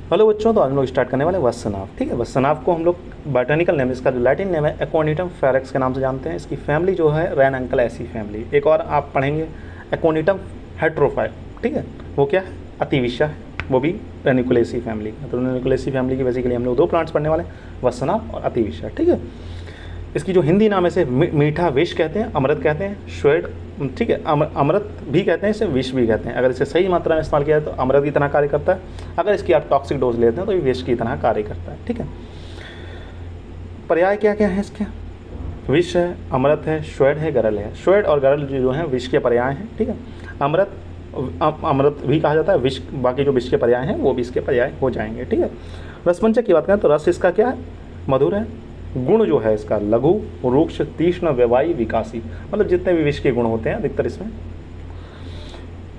Hello बच्चों, तो आज हम लोग स्टार्ट करने वाले वत्सनाभ। ठीक है, वत्सनाभ को हम लोग बॉटनिकल नेम, इसका जो लैटिन नेम है एकोनिटम फेरेक्स के नाम से जानते हैं। इसकी फैमिली जो है रैनअंकलएसी फैमिली। एक और आप पढ़ेंगे एकोनिटम हेट्रोफाइल। ठीक है, वो क्या है, अतिविशा है, वो भी रेनिकुलेसी फैमिली। तो रेनिकुलेसी फैमिली की बेसिकली हम लोग दो प्लांट्स पढ़ने वाले, वत्सनाभ और अतिविशा। ठीक है, इसकी जो हिंदी नाम है इसे मीठा विष कहते हैं, अमृत कहते हैं, श्वेड, ठीक है, अमृत भी कहते हैं, इसे विष भी कहते हैं। अगर इसे सही मात्रा में इस्तेमाल किया जाए तो अमृत की तरह कार्य करता है, अगर इसकी आप टॉक्सिक डोज लेते हैं तो ये विष की तरह कार्य करता है। ठीक है, पर्याय क्या क्या है इसके, विष है, अमृत है, श्वेड है, गरल है। श्वेड और गरल जो हैं विष के पर्याय हैं। ठीक है, अमृत भी कहा जाता है, विष, बाकी जो विष के पर्याय हैं वो भी इसके पर्याय हो जाएंगे। ठीक है, रसपंचक की बात करें तो रस इसका क्या है, मधुर है। गुण जो है इसका लघु, रूक्ष, तीक्ष्ण, व्यवायी, विकासी, मतलब जितने भी विष के गुण होते हैं अधिकतर इसमें।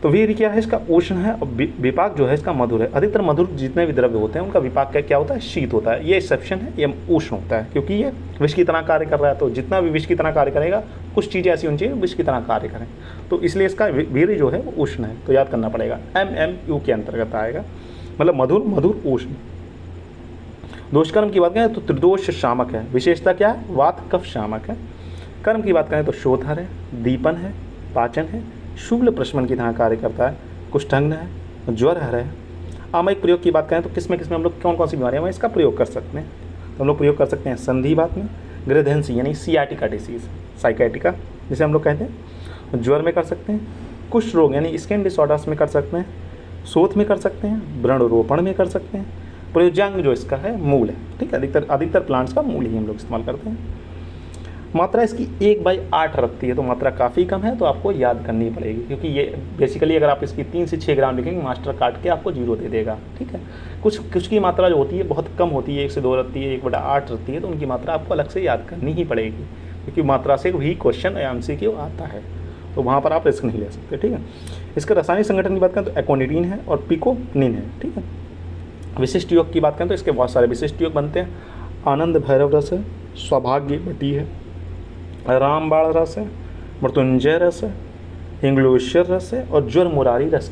तो वीर क्या है इसका, उष्ण है, और विपाक जो है इसका मधुर है। अधिकतर मधुर जितने भी द्रव्य होते हैं उनका विपाक क्या होता है, शीत होता है। ये एक्सेप्शन है, ये उष्ण होता है, क्योंकि ये विष की तरह कार्य कर रहा है। तो जितना भी विष की तरह कार्य करेगा, कुछ चीज़ें ऐसी होनी चाहिए विष की तरह कार्य करें, तो इसलिए इसका वीर जो है वो उष्ण है। तो याद करना पड़ेगा, MMU के अंतर्गत आएगा, मतलब मधुर, मधुर, उष्ण। दोषकर्म की बात करें तो त्रिदोष शामक है। विशेषता क्या है, वात कफ शामक है। कर्म की बात करें तो शोधहर है, दीपन है, पाचन है, शुक्ल प्रशमन की तरह कार्य करता है, कुष्ठग्न है, ज्वरहर है। आमयिक प्रयोग की बात करें तो किसमें किसमें हम लोग कौन कौन सी बीमारियाँ में इसका प्रयोग कर सकते हैं, तो हम लोग प्रयोग कर सकते हैं संधिवात में, गृहधंसी यानी सियाटिका डिसीज, साइकाइटिका जिसे हम लोग कहते हैं, ज्वर में कर सकते हैं, कुष्ठ रोग यानी स्किन डिसऑर्डर्स में कर सकते हैं, शोथ में कर सकते हैं, व्रणरोपण में कर सकते हैं। प्रयोज्यांग जो इसका है मूल है। ठीक है, अधिकतर प्लांट्स का मूल ही हम लोग इस्तेमाल करते हैं। मात्रा इसकी 1/8 रखती है, तो मात्रा काफ़ी कम है, तो आपको याद करनी पड़ेगी, क्योंकि ये बेसिकली अगर आप इसकी 3 से 6 ग्राम लिखेंगे मास्टर काट के आपको 0 दे देगा। ठीक है, कुछ की मात्रा जो होती है बहुत कम होती है, 1 से 2 रहती है, 1/8 रहती है, तो उनकी मात्रा आपको अलग से याद करनी ही पड़ेगी, क्योंकि मात्रा से भी क्वेश्चन या MCQ आता है, तो वहाँ पर आप रिस्क नहीं ले सकते। ठीक है, इसका रासायनिक संगठन की बात करें तो एकोनिडीन है और पिकोनिन है। ठीक है, विशिष्ट योग की बात करें तो इसके बहुत सारे विशिष्ट योग बनते हैं। आनंद भैरव रस है, सौभाग्य बटी है, रामबाण रस है, मृत्युंजय रस है, इंग्लोश्वर रस है और ज्वर मुरारी रस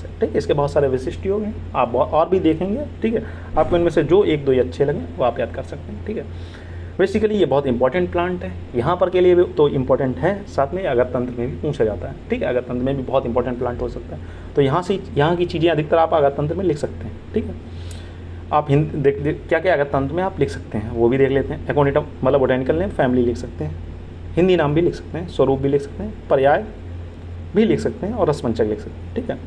है। ठीक है, इसके बहुत सारे विशिष्ट योग हैं, आप और भी देखेंगे। ठीक है, आपको इनमें से जो 1-2 अच्छे लगे वो आप याद कर सकते हैं। ठीक है, बेसिकली ये बहुत इंपॉर्टेंट प्लांट है, यहाँ पर के लिए भी तो इम्पॉर्टेंट है, साथ में अगर तंत्र में भी पूछा जाता है। ठीक है, अगर तंत्र में भी बहुत इंपॉर्टेंट प्लांट हो सकता है, तो यहाँ की चीज़ें अधिकतर आप अगर तंत्र में लिख सकते हैं। ठीक है, आप क्या क्या अगर तंत्र में आप लिख सकते हैं वो भी देख लेते हैं। एकोनिटम मतलब बोटेनिकल नेम, फैमिली लिख सकते हैं, हिंदी नाम भी लिख सकते हैं, स्वरूप भी लिख सकते हैं, पर्याय भी लिख सकते हैं और रसपंचक लिख सकते हैं। ठीक है,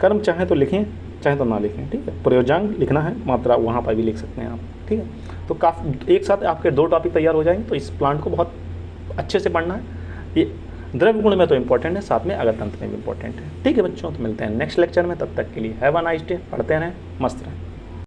कर्म चाहे तो लिखें, चाहे तो ना लिखें। ठीक है, प्रयोजांग लिखना है, मात्रा वहाँ पर भी लिख सकते हैं आप। ठीक है, तो काफ़ी एक साथ आपके 2 टॉपिक तैयार हो जाएंगे, तो इस प्लांट को बहुत अच्छे से पढ़ना है। ये द्रव्य गुण में तो इंपॉर्टेंट है, साथ में अगर तंत्र में भी इंपॉर्टेंट है। ठीक है बच्चों, तो मिलते हैं नेक्स्ट लेक्चर में, तब तक के लिए हैव अ नाइस डे। पढ़ते रहें, मस्त रहें।